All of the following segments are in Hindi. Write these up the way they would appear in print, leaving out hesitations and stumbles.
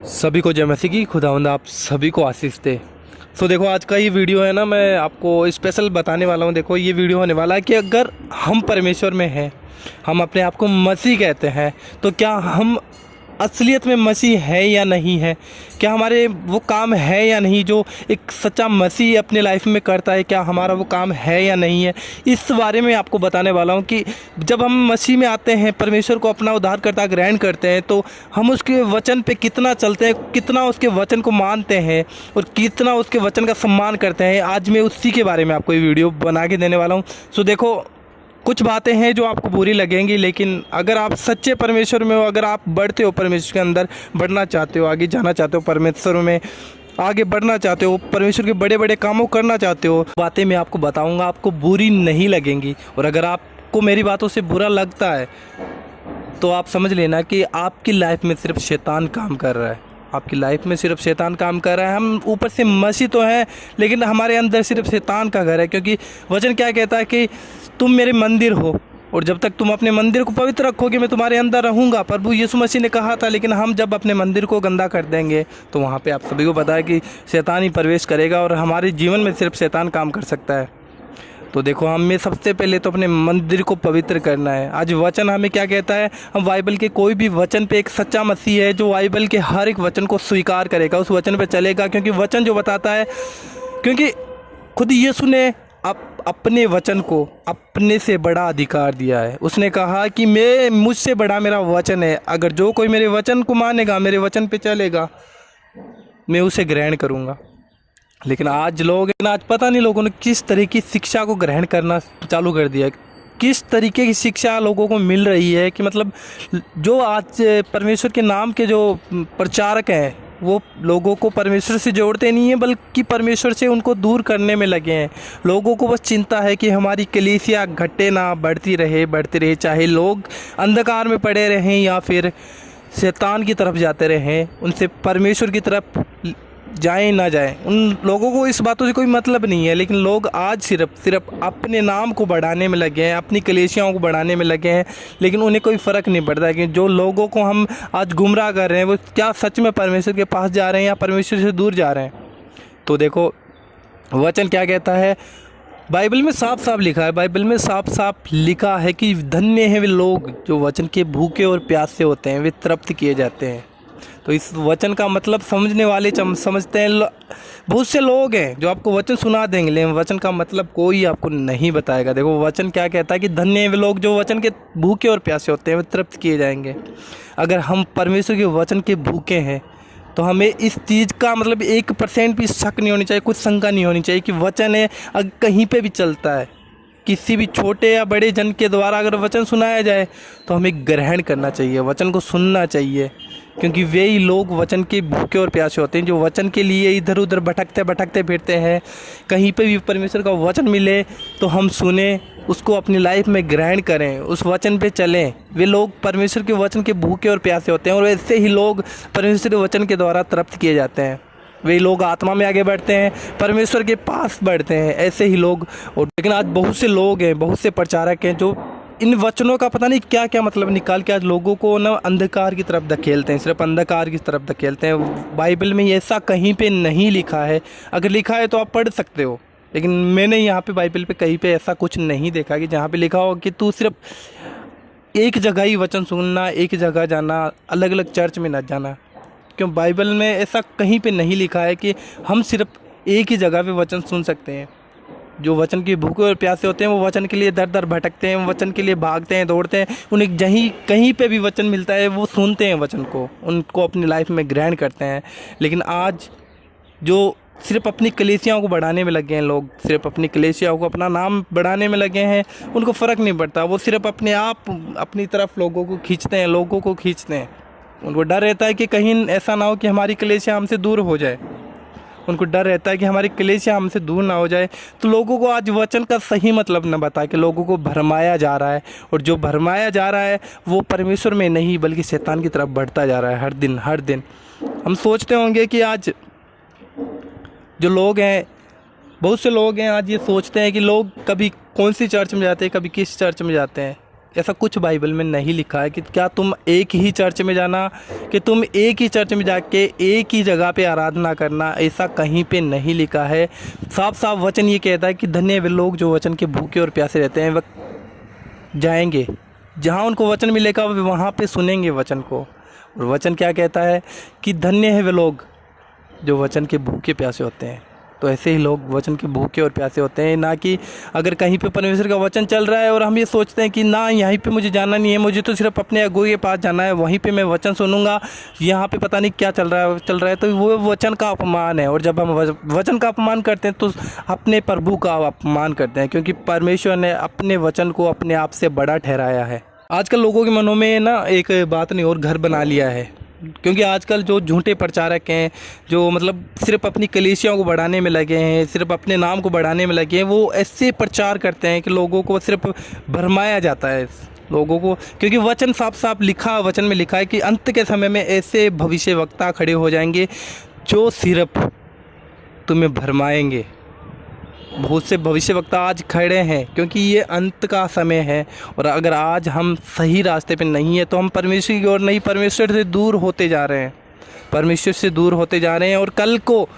सभी को जय मसीह की खुदावंद आप सभी को आशीष दे। देखो आज का ये वीडियो है ना, मैं आपको स्पेशल बताने वाला हूँ। देखो ये वीडियो होने वाला है कि अगर हम परमेश्वर में हैं, हम अपने आप को मसीह कहते हैं, तो क्या हम असलियत में मसीह है या नहीं है? क्या हमारे वो काम है या नहीं जो एक सच्चा मसीह अपने लाइफ में करता है? क्या हमारा वो काम है या नहीं है? इस बारे में आपको बताने वाला हूँ कि जब हम मसीह में आते हैं, परमेश्वर को अपना उद्धारकर्ता ग्रहण करते हैं, तो हम उसके वचन पे कितना चलते हैं, कितना उसके वचन को मानते हैं और कितना उसके वचन का सम्मान करते हैं। आज मैं उसी के बारे में आपको ये वीडियो बना के देने वाला हूँ। देखो कुछ बातें हैं जो आपको बुरी लगेंगी, लेकिन अगर आप सच्चे परमेश्वर में हो, अगर आप बढ़ते हो, परमेश्वर के अंदर बढ़ना चाहते हो, आगे जाना चाहते हो, परमेश्वर में आगे बढ़ना चाहते हो, परमेश्वर के बड़े बड़े कामों करना चाहते हो, बातें मैं आपको बताऊंगा, आपको बुरी नहीं लगेंगी। और अगर आपको मेरी बातों से बुरा लगता है तो आप समझ लेना कि आपकी लाइफ में सिर्फ शैतान काम कर रहा है। आपकी लाइफ में सिर्फ शैतान काम कर रहा है। हम ऊपर से मसीह तो हैं, लेकिन हमारे अंदर सिर्फ शैतान का घर है। क्योंकि वचन क्या कहता है कि तुम मेरे मंदिर हो, और जब तक तुम अपने मंदिर को पवित्र रखोगे मैं तुम्हारे अंदर रहूँगा। प्रभु यीशु मसीह ने कहा था। लेकिन हम जब अपने मंदिर को गंदा कर देंगे तो वहाँ पे आप सभी को पता है कि शैतान ही प्रवेश करेगा, और हमारे जीवन में सिर्फ शैतान काम कर सकता है। तो देखो, हमें सबसे पहले तो अपने मंदिर को पवित्र करना है। आज वचन हमें क्या कहता है? हम बाइबल के कोई भी वचन पे, एक सच्चा मसीह है जो बाइबल के हर एक वचन को स्वीकार करेगा, उस वचन पे चलेगा। क्योंकि वचन जो बताता है, क्योंकि खुद यीशु ने अपने वचन को अपने से बड़ा अधिकार दिया है। उसने कहा कि मैं मुझसे बड़ा मेरा वचन है। अगर जो कोई मेरे वचन को मानेगा, मेरे वचन पे चलेगा, मैं उसे ग्रहण करूँगा। लेकिन आज लोग ना, आज पता नहीं लोगों ने किस तरह की शिक्षा को ग्रहण करना चालू कर दिया, किस तरीके की शिक्षा लोगों को मिल रही है कि मतलब जो आज परमेश्वर के नाम के जो प्रचारक हैं, वो लोगों को परमेश्वर से जोड़ते नहीं हैं, बल्कि परमेश्वर से उनको दूर करने में लगे हैं। लोगों को बस चिंता है कि हमारी कलीसिया घटे ना, बढ़ती रहे, चाहे लोग अंधकार में पड़े रहें या फिर शैतान की तरफ जाते रहें, उनसे परमेश्वर की तरफ जाएं ना जाएं। उन लोगों को इस बातों से कोई मतलब नहीं है। लेकिन लोग आज सिर्फ अपने नाम को बढ़ाने में लगे हैं, अपनी कलीसियाओं को बढ़ाने में लगे हैं। लेकिन उन्हें कोई फ़र्क नहीं पड़ता कि जो लोगों को हम आज गुमराह कर रहे हैं, वो क्या सच में परमेश्वर के पास जा रहे हैं या परमेश्वर से दूर जा रहे हैं। तो देखो वचन क्या कहता है, बाइबल में साफ साफ लिखा है, बाइबल में साफ साफ लिखा है कि धन्य हैं वे लोग जो वचन के भूखे और प्यासे होते हैं, वे तृप्त किए जाते हैं। तो इस वचन का मतलब समझने वाले समझते हैं। बहुत से लोग हैं जो आपको वचन सुना देंगे, लेकिन वचन का मतलब कोई आपको नहीं बताएगा। देखो वचन क्या कहता है कि धन्य हैं वे लोग जो वचन के भूखे और प्यासे होते हैं, वे तृप्त किए जाएंगे। अगर हम परमेश्वर के वचन के भूखे हैं तो हमें इस चीज़ का मतलब 1% भी शक नहीं होनी चाहिए, कुछ शंका नहीं होनी चाहिए कि वचन है, अगर कहीं पे भी चलता है, किसी भी छोटे या बड़े जन के द्वारा अगर वचन सुनाया जाए तो हमें ग्रहण करना चाहिए, वचन को सुनना चाहिए। क्योंकि वे ही लोग वचन के भूखे और प्यासे होते हैं जो वचन के लिए इधर उधर भटकते फिरते हैं। कहीं पे भी परमेश्वर का वचन मिले तो हम सुने, उसको अपनी लाइफ में ग्रहण करें, उस वचन पे चलें। वे लोग परमेश्वर के वचन के भूखे और प्यासे होते हैं, और ऐसे ही लोग परमेश्वर के वचन के द्वारा तृप्त किए जाते हैं। वे लोग आत्मा में आगे बढ़ते हैं, परमेश्वर के पास बढ़ते हैं, ऐसे ही लोग। और लेकिन आज बहुत से लोग हैं, बहुत से प्रचारक हैं जो इन वचनों का पता नहीं क्या क्या मतलब निकाल के आज लोगों को ना अंधकार की तरफ धकेलते हैं, सिर्फ अंधकार की तरफ धकेलते हैं। बाइबल में ऐसा कहीं पे नहीं लिखा है। अगर लिखा है तो आप पढ़ सकते हो, लेकिन मैंने यहाँ पे बाइबल पे कहीं पे ऐसा कुछ नहीं देखा कि जहाँ पे लिखा हो कि तू सिर्फ एक जगह ही वचन सुनना, एक जगह जाना, अलग अलग चर्च में न जाना। क्यों बाइबल में ऐसा कहीं पे नहीं लिखा है कि हम सिर्फ एक ही जगह पे वचन सुन सकते हैं। जो वचन के भूखे और प्यासे होते हैं वो वचन के लिए दर दर भटकते हैं, वचन के लिए भागते हैं, दौड़ते हैं। उन्हें जहीं कहीं पे भी वचन मिलता है वो सुनते हैं, वचन को उनको अपनी लाइफ में ग्रहण करते हैं। लेकिन आज जो सिर्फ अपनी कलीसियाओं को बढ़ाने में लगे हैं, लोग सिर्फ अपनी कलीसियाओं को, अपना नाम बढ़ाने में लगे हैं, उनको फ़र्क नहीं पड़ता। वो सिर्फ अपने आप अपनी तरफ लोगों को खींचते हैं, उनको डर रहता है कि कहीं ऐसा ना हो कि हमारी कलीसिया हमसे दूर हो जाए। उनको डर रहता है कि हमारी कलीसिया हमसे दूर ना हो जाए। तो लोगों को आज वचन का सही मतलब न बता के लोगों को भरमाया जा रहा है, और जो भरमाया जा रहा है वो परमेश्वर में नहीं बल्कि शैतान की तरफ बढ़ता जा रहा है हर दिन। हम सोचते होंगे कि आज जो लोग हैं, बहुत से लोग हैं आज ये सोचते हैं कि लोग कभी कौन सी चर्च में जाते हैं, कभी किस चर्च में जाते हैं। ऐसा कुछ बाइबल में नहीं लिखा है कि क्या तुम एक ही चर्च में जाना, कि तुम एक ही चर्च में जाके एक ही जगह पे आराधना करना, ऐसा कहीं पे नहीं लिखा है। साफ साफ वचन ये कहता है कि धन्य वे लोग जो वचन के भूखे और प्यासे रहते हैं, वह जाएंगे जहाँ उनको वचन मिलेगा, वे वहाँ पे सुनेंगे वचन को। और वचन क्या कहता है कि धन्य है वे लोग जो वचन के भूखे प्यासे होते हैं। तो ऐसे ही लोग वचन के भूखे और प्यासे होते हैं, ना कि अगर कहीं पे परमेश्वर का वचन चल रहा है और हम ये सोचते हैं कि ना यहीं पे मुझे जाना नहीं है, मुझे तो सिर्फ अपने अगुए के पास जाना है, वहीं पे मैं वचन सुनूंगा, यहाँ पे पता नहीं क्या चल रहा है। तो वो वचन का अपमान है। और जब हम वचन का अपमान करते हैं तो अपने प्रभु का अपमान करते हैं, क्योंकि परमेश्वर ने अपने वचन को अपने आप से बड़ा ठहराया है। आजकल लोगों के मनों में ना एक बात नहीं और घर बना लिया है, क्योंकि आजकल जो झूठे प्रचारक हैं, जो मतलब सिर्फ अपनी कलीसियाओं को बढ़ाने में लगे हैं, सिर्फ अपने नाम को बढ़ाने में लगे हैं, वो ऐसे प्रचार करते हैं कि लोगों को सिर्फ भरमाया जाता है लोगों को। क्योंकि वचन साफ साफ वचन में लिखा है कि अंत के समय में ऐसे भविष्यवक्ता खड़े हो जाएंगे जो सिर्फ तुम्हें भरमाएंगे। बहुत से भविष्यवक्ता आज खड़े हैं, क्योंकि ये अंत का समय है। और अगर आज हम सही रास्ते पे नहीं है तो हम परमेश्वर की ओर नहीं, परमेश्वर से दूर होते जा रहे हैं, परमेश्वर से दूर होते जा रहे हैं। और कल को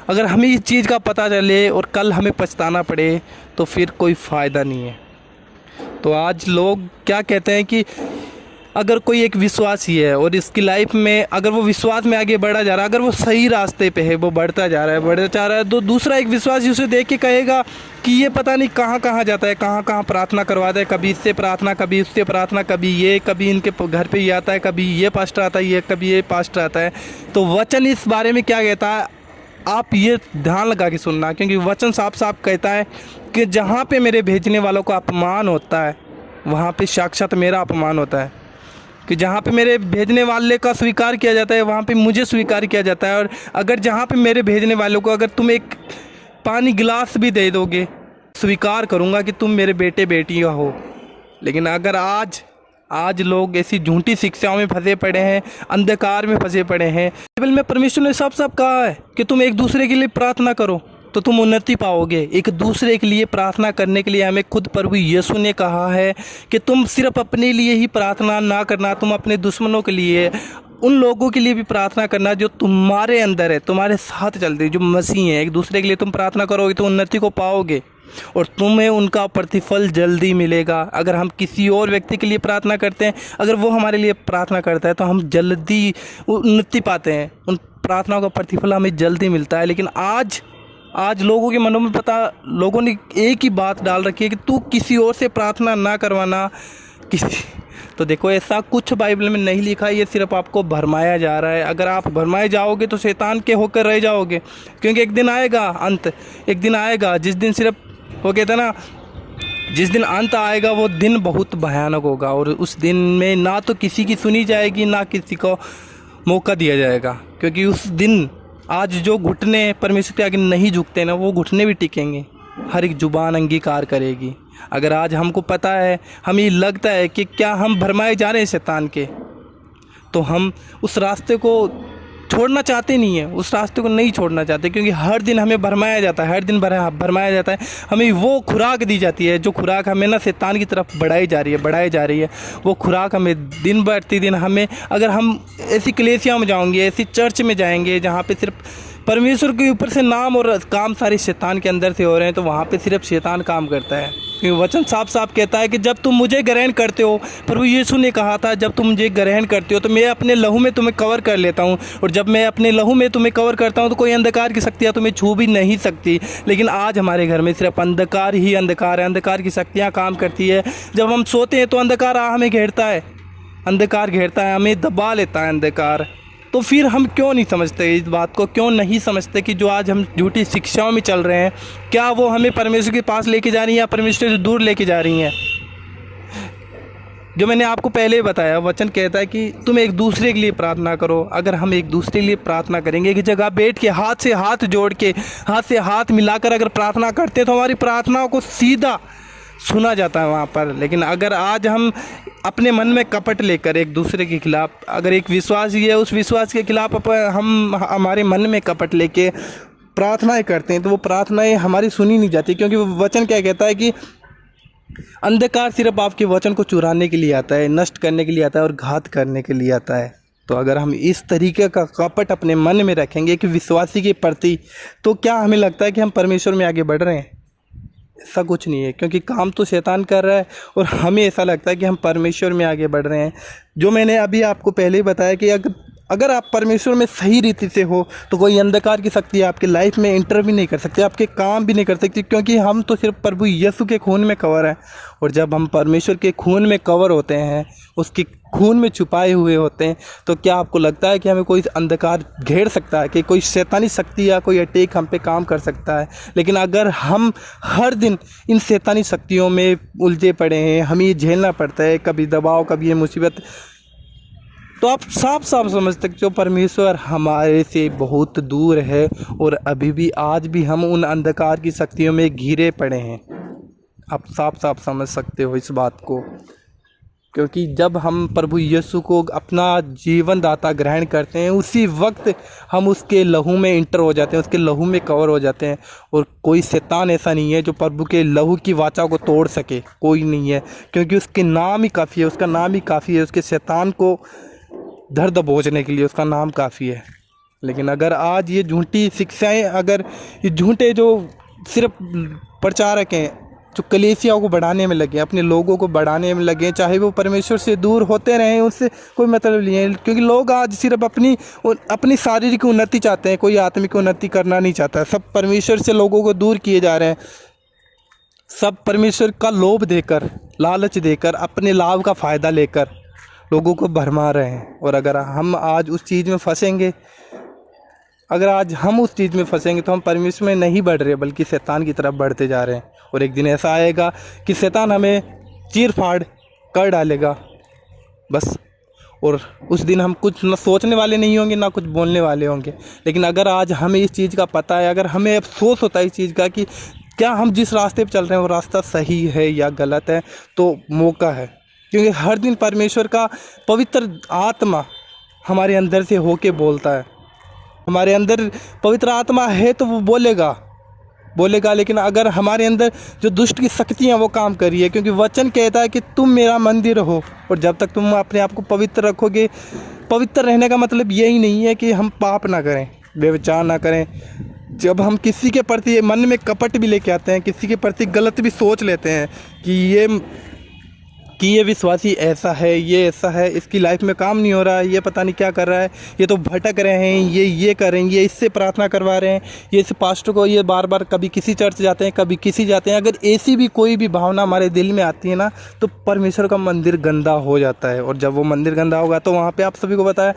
अगर हमें इस चीज़ का पता चले और कल हमें पछताना पड़े तो फिर कोई फ़ायदा नहीं है। तो आज लोग क्या कहते हैं कि अगर कोई एक विश्वासी है और इसकी लाइफ में अगर वो विश्वास में आगे बढ़ा जा रहा है, अगर वो सही रास्ते पे है, वो बढ़ता जा रहा है, तो दूसरा एक विश्वासी उसे देख के कहेगा कि ये पता नहीं कहाँ कहाँ जाता है, कहाँ कहाँ प्रार्थना करवाता है, कभी इससे प्रार्थना, कभी उससे प्रार्थना, कभी इनके घर पे ही आता है, कभी ये पास्टर आता है, कभी ये पास्टर आता है। तो वचन इस बारे में क्या कहता है, आप ये ध्यान लगा के सुनना, क्योंकि वचन साफ साफ कहता है कि जहाँ पे मेरे भेजने वालों का अपमान होता है, वहाँ पे साक्षात मेरा अपमान होता है। कि जहाँ पे मेरे भेजने वाले का स्वीकार किया जाता है, वहाँ पे मुझे स्वीकार किया जाता है। और अगर जहाँ पे मेरे भेजने वालों को अगर तुम एक पानी गिलास भी दे दोगे, स्वीकार करूँगा कि तुम मेरे बेटे बेटियाँ हो। लेकिन अगर आज लोग ऐसी झूठी शिक्षाओं में फंसे पड़े हैं, अंधकार में फंसे पड़े हैं। बाइबल में परमेश्वर ने साफ साफ कहा है कि तुम एक दूसरे के लिए प्रार्थना करो तो तुम उन्नति पाओगे। एक दूसरे के लिए प्रार्थना करने के लिए हमें खुद प्रभु यीशु ने कहा है कि तुम सिर्फ अपने लिए ही प्रार्थना ना करना, तुम अपने दुश्मनों के लिए, उन लोगों के लिए भी प्रार्थना करना जो तुम्हारे अंदर है, तुम्हारे साथ चलते हैं, जो मसीह हैं। एक दूसरे के लिए तुम प्रार्थना करोगे तो उन्नति को पाओगे और तुम्हें उनका प्रतिफल जल्दी मिलेगा। अगर हम किसी और व्यक्ति के लिए प्रार्थना करते हैं, अगर वो हमारे लिए प्रार्थना करता है तो हम जल्दी उन्नति पाते हैं, उन प्रार्थनाओं का प्रतिफल हमें जल्दी मिलता है। लेकिन आज लोगों के मनों में लोगों ने एक ही बात डाल रखी है कि तू किसी और से प्रार्थना ना करवाना किसी। तो देखो, ऐसा कुछ बाइबल में नहीं लिखा है, ये सिर्फ आपको भरमाया जा रहा है। अगर आप भरमाए जाओगे तो शैतान के होकर रह जाओगे, क्योंकि एक दिन आएगा अंत, एक दिन आएगा जिस दिन सिर्फ वो कहते हैं ना, जिस दिन अंत आएगा वो दिन बहुत भयानक होगा। और उस दिन में ना तो किसी की सुनी जाएगी, ना किसी को मौका दिया जाएगा, क्योंकि उस दिन आज जो घुटने परमेश्वर के आगे नहीं झुकते ना, वो घुटने भी टिकेंगे, हर एक जुबान अंगीकार करेगी। अगर आज हमको पता है, हमें लगता है कि क्या हम भरमाए जा रहे हैं शैतान के, तो हम उस रास्ते को छोड़ना चाहते नहीं है, उस रास्ते को नहीं छोड़ना चाहते, क्योंकि हर दिन हमें भरमाया जाता है, हर दिन भरमाया जाता है। हमें वो खुराक दी जाती है जो खुराक हमें ना शैतान की तरफ बढ़ाई जा रही है। वो खुराक हमें दिन प्रतिदिन हमें, अगर हम ऐसी कलीसिया में जाएंगे, ऐसी चर्च में जाएंगे जहाँ पे सिर्फ परमेश्वर के ऊपर से नाम और काम सारे शैतान के अंदर से हो रहे हैं, तो वहाँ पे सिर्फ शैतान काम करता है। क्योंकि वचन साफ साफ कहता है कि जब तुम मुझे ग्रहण करते हो, प्रभु यीशु ने कहा था, जब तुम मुझे ग्रहण करते हो तो मैं अपने लहू में तुम्हें कवर कर लेता हूँ, और जब मैं अपने लहू में तुम्हें कवर करता हूँ तो कोई अंधकार की शक्तियाँ तुम्हें छू भी नहीं सकती। लेकिन आज हमारे घर में सिर्फ अंधकार ही अंधकार है, अंधकार की शक्तियाँ काम करती है। जब हम सोते हैं तो अंधकार हमें घेरता है, अंधकार घेरता है, हमें दबा लेता है अंधकार। तो फिर हम क्यों नहीं समझते इस बात को, क्यों नहीं समझते कि जो आज हम झूठी शिक्षाओं में चल रहे हैं, क्या वो हमें परमेश्वर के पास लेके जा रही हैं या परमेश्वर से दूर लेके जा रही हैं। जो मैंने आपको पहले बताया, वचन कहता है कि तुम एक दूसरे के लिए प्रार्थना करो। अगर हम एक दूसरे के लिए प्रार्थना करेंगे, कि जगह बैठ के हाथ से हाथ जोड़ के, हाथ से हाथ मिलाकर अगर प्रार्थना करते हैं तो हमारी प्रार्थनाओं को सीधा सुना जाता है वहाँ पर। लेकिन अगर आज हम अपने मन में कपट लेकर एक दूसरे के खिलाफ, अगर एक विश्वासी है उस विश्वास के खिलाफ हम हमारे मन में कपट लेके प्रार्थनाएं करते हैं, तो वो प्रार्थनाएं हमारी सुनी नहीं जाती। क्योंकि वो वचन क्या कहता है कि अंधकार सिर्फ आपके वचन को चुराने के लिए आता है, नष्ट करने के लिए आता है और घात करने के लिए आता है। तो अगर हम इस तरीके का कपट अपने मन में रखेंगे कि विश्वासी के प्रति, तो क्या हमें लगता है कि हम परमेश्वर में आगे बढ़ रहे हैं? ऐसा कुछ नहीं है, क्योंकि काम तो शैतान कर रहा है और हमें ऐसा लगता है कि हम परमेश्वर में आगे बढ़ रहे हैं। जो मैंने अभी आपको पहले ही बताया कि अगर आप परमेश्वर में सही रीति से हो तो कोई अंधकार की शक्ति आपके लाइफ में इंटर भी नहीं कर सकती, आपके काम भी नहीं कर सकती, क्योंकि हम तो सिर्फ प्रभु यीशु के खून में कवर हैं। और जब हम परमेश्वर के खून में कवर होते हैं, उसके खून में छुपाए हुए होते हैं, तो क्या आपको लगता है कि हमें कोई अंधकार घेर सकता है, कि कोई शैतानी शक्ति या कोई अटैक हम पे काम कर सकता है? लेकिन अगर हम हर दिन इन शैतानी शक्तियों में उलझे पड़े हैं, हमें ये झेलना पड़ता है, कभी दबाव, कभी ये मुसीबत, तो आप साफ साफ समझ सकते हो परमेश्वर हमारे से बहुत दूर है और अभी भी आज भी हम उन अंधकार की शक्तियों में घिरे पड़े हैं। आप साफ साफ समझ सकते हो इस बात को, क्योंकि जब हम प्रभु यीशु को अपना जीवन दाता ग्रहण करते हैं, उसी वक्त हम उसके लहू में इंटर हो जाते हैं, उसके लहू में कवर हो जाते हैं। और कोई शैतान ऐसा नहीं है जो प्रभु के लहू की वाचा को तोड़ सके, कोई नहीं है, क्योंकि उसके नाम ही काफ़ी है, उसका नाम ही काफ़ी है, उसके शैतान को धर दबोचने के लिए उसका नाम काफ़ी है। लेकिन अगर आज ये झूठी शिक्षाएं, अगर ये झूठे जो सिर्फ प्रचारक हैं, जो कलीसियाओं को बढ़ाने में लगे, अपने लोगों को बढ़ाने में लगे, चाहे वो परमेश्वर से दूर होते रहें, उससे कोई मतलब नहीं है। क्योंकि लोग आज सिर्फ अपनी शारीरिक उन्नति चाहते हैं, कोई आत्मिक उन्नति करना नहीं चाहता। सब परमेश्वर से लोगों को दूर किए जा रहे हैं, सब परमेश्वर का लोभ देकर, लालच देकर, अपने लाभ का फ़ायदा लेकर लोगों को भरमा रहे हैं। और अगर हम आज उस चीज़ में फंसेंगे, तो हम परमेश्वर में नहीं बढ़ रहे, बल्कि शैतान की तरफ बढ़ते जा रहे हैं। और एक दिन ऐसा आएगा कि शैतान हमें चीर फाड़ कर डालेगा बस। और उस दिन हम कुछ न सोचने वाले नहीं होंगे, ना कुछ बोलने वाले होंगे। लेकिन अगर आज हमें इस चीज़ का पता है, अगर हमें अफसोस होता है इस चीज़ का कि क्या हम जिस रास्ते पर चल रहे हैं वो रास्ता सही है या गलत है, तो मौका है। क्योंकि हर दिन परमेश्वर का पवित्र आत्मा हमारे अंदर से होके बोलता है। हमारे अंदर पवित्र आत्मा है तो वो बोलेगा। लेकिन अगर हमारे अंदर जो दुष्ट की शक्तियाँ वो काम कर रही है, क्योंकि वचन कहता है कि तुम मेरा मंदिर हो, और जब तक तुम अपने आप को पवित्र रखोगे, पवित्र रहने का मतलब यही नहीं है कि हम पाप ना करें, व्यभिचार ना करें। जब हम किसी के प्रति मन में कपट भी लेके आते हैं, किसी के प्रति गलत भी सोच लेते हैं कि ये विश्वासी ऐसा है, ये ऐसा है, इसकी लाइफ में काम नहीं हो रहा है, ये पता नहीं क्या कर रहा है, ये तो भटक रहे हैं, ये कर रहे हैं, ये इससे प्रार्थना करवा रहे हैं, ये इस पास्टर को ये बार बार कभी किसी चर्च जाते हैं, कभी किसी जाते हैं। अगर ऐसी भी कोई भी भावना हमारे दिल में आती है ना, तो परमेश्वर का मंदिर गंदा हो जाता है। और जब वो मंदिर गंदा होगा तो वहाँ पर आप सभी को बताया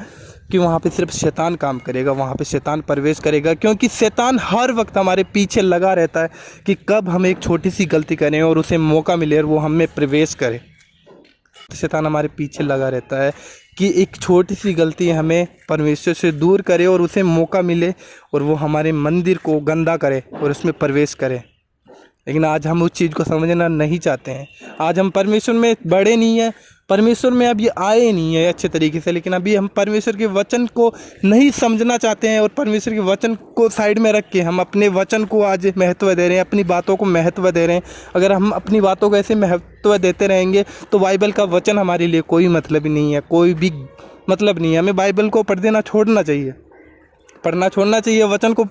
कि वहाँ पे सिर्फ शैतान काम करेगा, वहाँ पे शैतान प्रवेश करेगा। क्योंकि शैतान हर वक्त हमारे पीछे लगा रहता है कि कब हम एक छोटी सी गलती करें और उसे मौका मिले और वो हम में प्रवेश करे। शैतान हमारे पीछे लगा रहता है कि एक छोटी सी गलती हमें परमेश्वर से दूर करे और उसे मौका मिले और वो हमारे मंदिर को गंदा करे और उसमें प्रवेश करे। लेकिन आज हम उस चीज़ को समझना नहीं चाहते हैं। आज हम परमेश्वर में बढ़े नहीं हैं, परमेश्वर में अभी आए नहीं है अच्छे तरीके से। लेकिन अभी हम परमेश्वर के वचन को नहीं समझना चाहते हैं और परमेश्वर के वचन को साइड में रख के हम अपने वचन को आज महत्व दे रहे हैं, अपनी बातों को महत्व दे रहे हैं। अगर हम अपनी बातों को ऐसे महत्व देते रहेंगे तो बाइबल का वचन हमारे लिए कोई मतलब ही नहीं है, कोई भी मतलब नहीं है। हमें बाइबल को पढ़ देना छोड़ना चाहिए, पढ़ना छोड़ना चाहिए, वचन को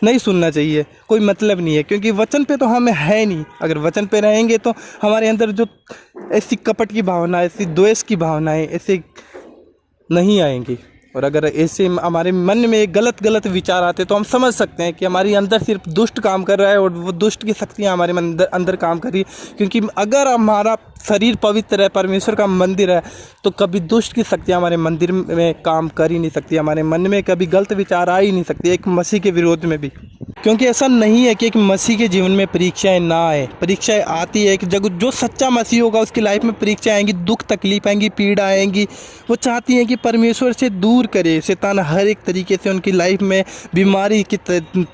नहीं सुनना चाहिए, कोई मतलब नहीं है। क्योंकि वचन पे तो हमें है नहीं। अगर वचन पे रहेंगे तो हमारे अंदर जो ऐसी कपट की भावना, ऐसी द्वेष की भावनाएं ऐसे नहीं आएंगी। और अगर ऐसे हमारे मन में एक गलत विचार आते तो हम समझ सकते हैं कि हमारे अंदर सिर्फ दुष्ट काम कर रहा है और वो दुष्ट की शक्तियाँ हमारे अंदर काम कर रही है। क्योंकि अगर हमारा शरीर पवित्र है, परमेश्वर का मंदिर है, तो कभी दुष्ट की शक्तियाँ हमारे मंदिर में काम कर ही नहीं सकती। हमारे मन में कभी गलत विचार आ ही नहीं सकते, एक मसीह के विरोध में भी। क्योंकि ऐसा नहीं है कि एक मसीह के जीवन में परीक्षाएं ना आए, परीक्षाएं आती है। कि जो सच्चा मसीह होगा उसकी लाइफ में परीक्षाएं आएंगी, दुख तकलीफ आएंगी, पीड़ा आएंगी। वो चाहती हैं कि परमेश्वर से दूर करे। शैतान हर एक तरीके से उनकी लाइफ में बीमारी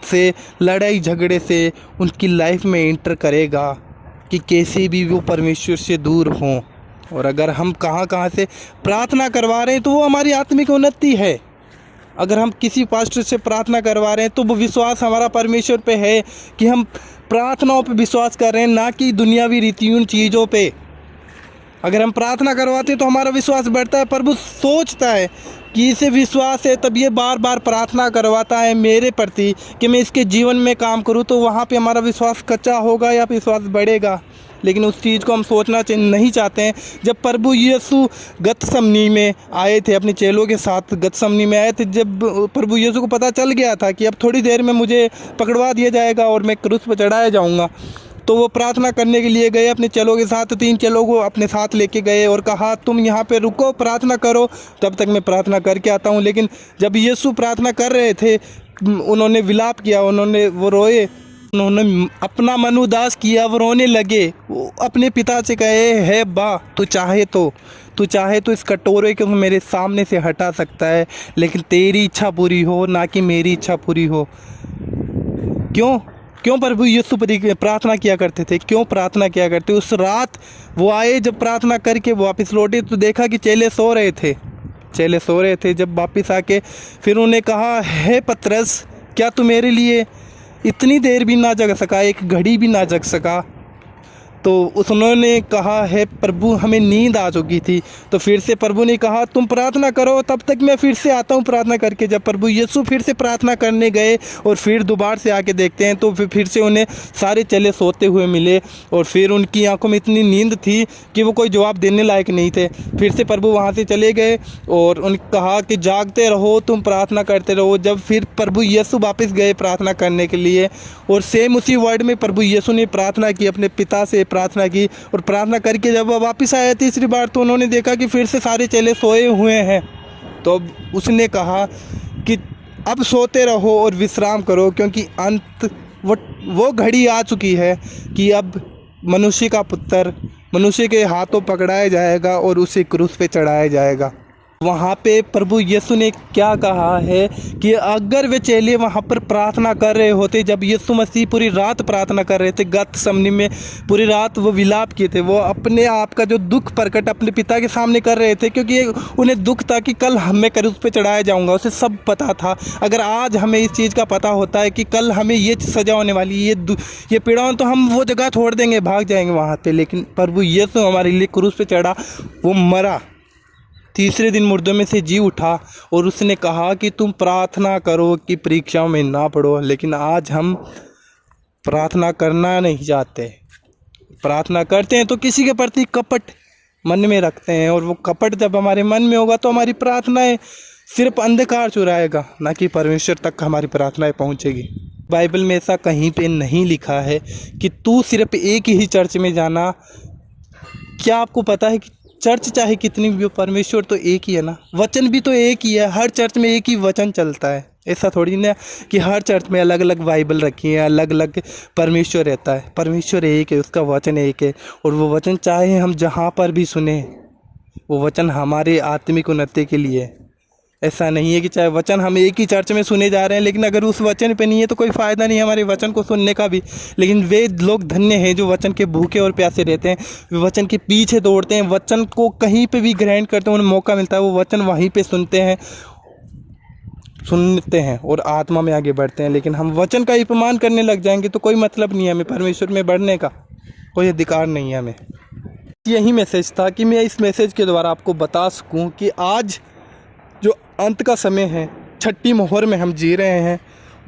से, लड़ाई झगड़े से उनकी लाइफ में इंटर करेगा कि कैसे भी वो परमेश्वर से दूर हों। और अगर हम कहाँ से प्रार्थना करवा रहे हैं तो वो हमारी आत्मिक उन्नति है। अगर हम किसी पास्टर से प्रार्थना करवा रहे हैं तो वो विश्वास हमारा परमेश्वर पे है कि हम प्रार्थनाओं पे विश्वास कर रहे हैं, ना कि दुनियावी रीतियों चीज़ों पे। अगर हम प्रार्थना करवाते हैं तो हमारा विश्वास बढ़ता है। प्रभु सोचता है कि इसे विश्वास है, तब ये बार बार प्रार्थना करवाता है मेरे प्रति कि मैं इसके जीवन में काम करूं, तो वहाँ पे हमारा विश्वास कच्चा होगा या विश्वास बढ़ेगा। लेकिन उस चीज़ को हम सोचना नहीं चाहते हैं। जब प्रभु यीशु गतसमनी में आए थे, अपने चेलों के साथ गतसमनी में आए थे, जब प्रभु यीशु को पता चल गया था कि अब थोड़ी देर में मुझे पकड़वा दिया जाएगा और मैं क्रूस पर चढ़ाया जाऊँगा, तो वो प्रार्थना करने के लिए गए अपने चेलों के साथ। 3 चेलों को अपने साथ लेके गए और कहा तुम यहाँ पे रुको, प्रार्थना करो, तब तक मैं प्रार्थना करके आता हूँ। लेकिन जब यीशु प्रार्थना कर रहे थे, उन्होंने विलाप किया, वो रोए, उन्होंने अपना मन उदास किया, वो रोने लगे। वो अपने पिता से कहे, है बा तू चाहे तो इस कटोरे को मेरे सामने से हटा सकता है, लेकिन तेरी इच्छा पूरी हो, ना कि मेरी इच्छा पूरी हो। क्यों प्रभु यीशु प्रार्थना किया करते थे? क्यों प्रार्थना किया करते? उस रात वो आए, जब प्रार्थना करके वापस लौटे तो देखा कि चेले सो रहे थे। जब वापस आके फिर उन्हें कहा, हे पतरस, क्या तू मेरे लिए इतनी देर भी ना जग सका, एक घड़ी भी ना जग सका? तो उन्होंने कहा, है प्रभु, हमें नींद आ चुकी थी। तो फिर से प्रभु ने कहा, तुम प्रार्थना करो, तब तक मैं फिर से आता हूँ प्रार्थना करके। जब प्रभु यीशु फिर से प्रार्थना करने गए और फिर दोबारा से आके देखते हैं तो फिर से उन्हें सारे चेले सोते हुए मिले और फिर उनकी आंखों में इतनी नींद थी कि वो कोई जवाब देने लायक नहीं थे। फिर से प्रभु वहाँ से चले गए और उन्हें कहा कि जागते रहो, तुम प्रार्थना करते रहो। जब फिर प्रभु यीशु वापस गए प्रार्थना करने के लिए और सेम उसी वर्ड में प्रभु यीशु ने प्रार्थना की, अपने पिता से प्रार्थना की। और प्रार्थना करके जब वह वापस आया तीसरी बार तो उन्होंने देखा कि फिर से सारे चेले सोए हुए हैं। तो उसने कहा कि अब सोते रहो और विश्राम करो, क्योंकि अंत वो घड़ी आ चुकी है कि अब मनुष्य का पुत्र मनुष्य के हाथों पकड़ाया जाएगा और उसे क्रूस पे चढ़ाया जाएगा। वहाँ पे प्रभु यीशु ने क्या कहा है कि अगर वे चेले वहाँ पर प्रार्थना कर रहे होते, जब यीशु मसीह पूरी रात प्रार्थना कर रहे थे गतसमनी में, पूरी रात वो विलाप किए थे, वो अपने आप का जो दुख प्रकट अपने पिता के सामने कर रहे थे, क्योंकि उन्हें दुख था कि कल मैं क्रूस पे चढ़ाया जाऊँगा। उसे सब पता था। अगर आज हमें इस चीज़ का पता होता है कि कल हमें ये सज़ा होने वाली, ये पीड़ा, तो हम वो जगह छोड़ देंगे, भाग जाएंगे वहाँ पर। लेकिन प्रभु यीशु हमारे लिए क्रूस पे चढ़ा, वो मरा, तीसरे दिन मुर्दों में से जी उठा और उसने कहा कि तुम प्रार्थना करो कि परीक्षाओं में ना पड़ो। लेकिन आज हम प्रार्थना करना नहीं चाहते। प्रार्थना करते हैं तो किसी के प्रति कपट मन में रखते हैं, और वो कपट जब हमारे मन में होगा तो हमारी प्रार्थनाएं सिर्फ अंधकार चुराएगा, ना कि परमेश्वर तक हमारी प्रार्थनाएं पहुंचेगी। बाइबल में ऐसा कहीं पे नहीं लिखा है कि तू सिर्फ एक ही चर्च में जाना। क्या आपको पता है कि चर्च चाहे कितनी भी हो, परमेश्वर तो एक ही है ना, वचन भी तो एक ही है। हर चर्च में एक ही वचन चलता है। ऐसा थोड़ी ना कि हर चर्च में अलग अलग बाइबल रखी है, अलग अलग परमेश्वर रहता है। परमेश्वर एक है, उसका वचन एक है, और वो वचन चाहे हम जहाँ पर भी सुने, वो वचन हमारे आत्मिक उन्नति के लिए है। ऐसा नहीं है कि चाहे वचन हम एक ही चर्च में सुने जा रहे हैं, लेकिन अगर उस वचन पे नहीं है तो कोई फ़ायदा नहीं है हमारे वचन को सुनने का भी। लेकिन वे लोग धन्य हैं जो वचन के भूखे और प्यासे रहते हैं, वे वचन के पीछे दौड़ते हैं, वचन को कहीं पे भी ग्रहण करते हैं, उन्हें मौका मिलता है वो वचन वहीं पे सुनते हैं और आत्मा में आगे बढ़ते हैं। लेकिन हम वचन का अपमान करने लग जाएंगे तो कोई मतलब नहीं है हमें, परमेश्वर में बढ़ने का कोई अधिकार नहीं है हमें। यही मैसेज था कि मैं इस मैसेज के द्वारा आपको बता सकूँ कि आज जो अंत का समय है, छठी मोहर में हम जी रहे हैं,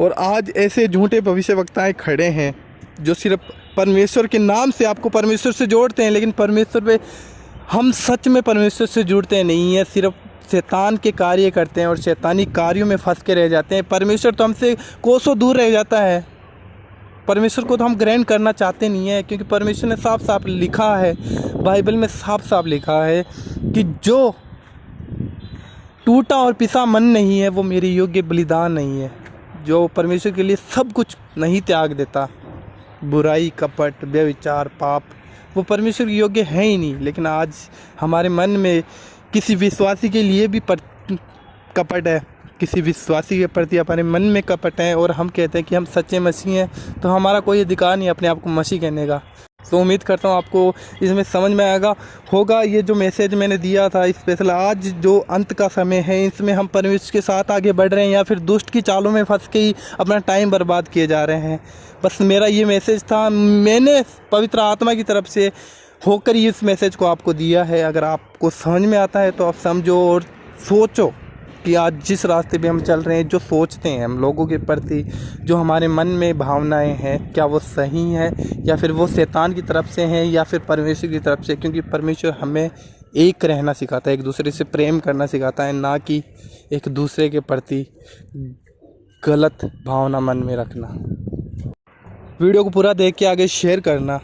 और आज ऐसे झूठे भविष्यवक्ताएं खड़े हैं जो सिर्फ परमेश्वर के नाम से आपको परमेश्वर से जोड़ते हैं, लेकिन परमेश्वर पे हम सच में परमेश्वर से जुड़ते नहीं हैं, सिर्फ शैतान के कार्य करते हैं और शैतानी कार्यों में फंस के रह जाते हैं। परमेश्वर तो हमसे कोसों दूर रह जाता है। परमेश्वर को तो हम ग्रहण करना चाहते नहीं है, क्योंकि परमेश्वर ने साफ साफ लिखा है, बाइबल में साफ साफ लिखा है कि जो टूटा और पिसा मन नहीं है वो मेरे योग्य बलिदान नहीं है। जो परमेश्वर के लिए सब कुछ नहीं त्याग देता, बुराई, कपट, व्यभिचार, पाप, वो परमेश्वर के योग्य है ही नहीं। लेकिन आज हमारे मन में किसी विश्वासी के लिए भी कपट है, किसी विश्वासी के प्रति हमारे मन में कपट है, और हम कहते हैं कि हम सच्चे मसीह हैं, तो हमारा कोई अधिकार नहीं अपने आप को मसीह कहने का। तो उम्मीद करता हूँ आपको इसमें समझ में आएगा होगा। ये जो मैसेज मैंने दिया था स्पेशल आज जो अंत का समय है, इसमें हम परमेश्वर के साथ आगे बढ़ रहे हैं या फिर दुष्ट की चालों में फंस के ही अपना टाइम बर्बाद किए जा रहे हैं। बस मेरा ये मैसेज था, मैंने पवित्र आत्मा की तरफ से होकर ही इस मैसेज को आपको दिया है। अगर आपको समझ में आता है तो आप समझो और सोचो कि आज जिस रास्ते पे हम चल रहे हैं, जो सोचते हैं हम लोगों के प्रति, जो हमारे मन में भावनाएं हैं, क्या वो सही हैं या फिर वो शैतान की तरफ से हैं या फिर परमेश्वर की तरफ से। क्योंकि परमेश्वर हमें एक रहना सिखाता है, एक दूसरे से प्रेम करना सिखाता है, ना कि एक दूसरे के प्रति गलत भावना मन में रखना। वीडियो को पूरा देख के आगे शेयर करना,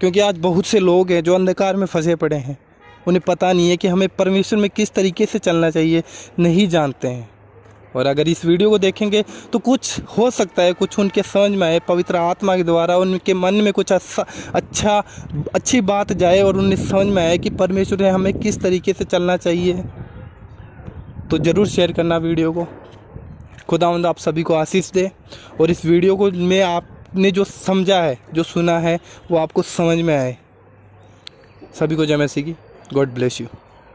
क्योंकि आज बहुत से लोग हैं जो अंधकार में फंसे पड़े हैं। उन्हें पता नहीं है कि हमें परमेश्वर में किस तरीके से चलना चाहिए, नहीं जानते हैं। और अगर इस वीडियो को देखेंगे तो कुछ हो सकता है, कुछ उनके समझ में आए, पवित्र आत्मा के द्वारा उनके मन में कुछ अच्छी बात जाए और उन्हें समझ में आए कि परमेश्वर ने हमें किस तरीके से चलना चाहिए। तो ज़रूर शेयर करना वीडियो को। खुदावंद आप सभी को आशीष दे और इस वीडियो को में आपने जो समझा है, जो सुना है, वो आपको समझ में आए। सभी को जय मसीह की। God bless you.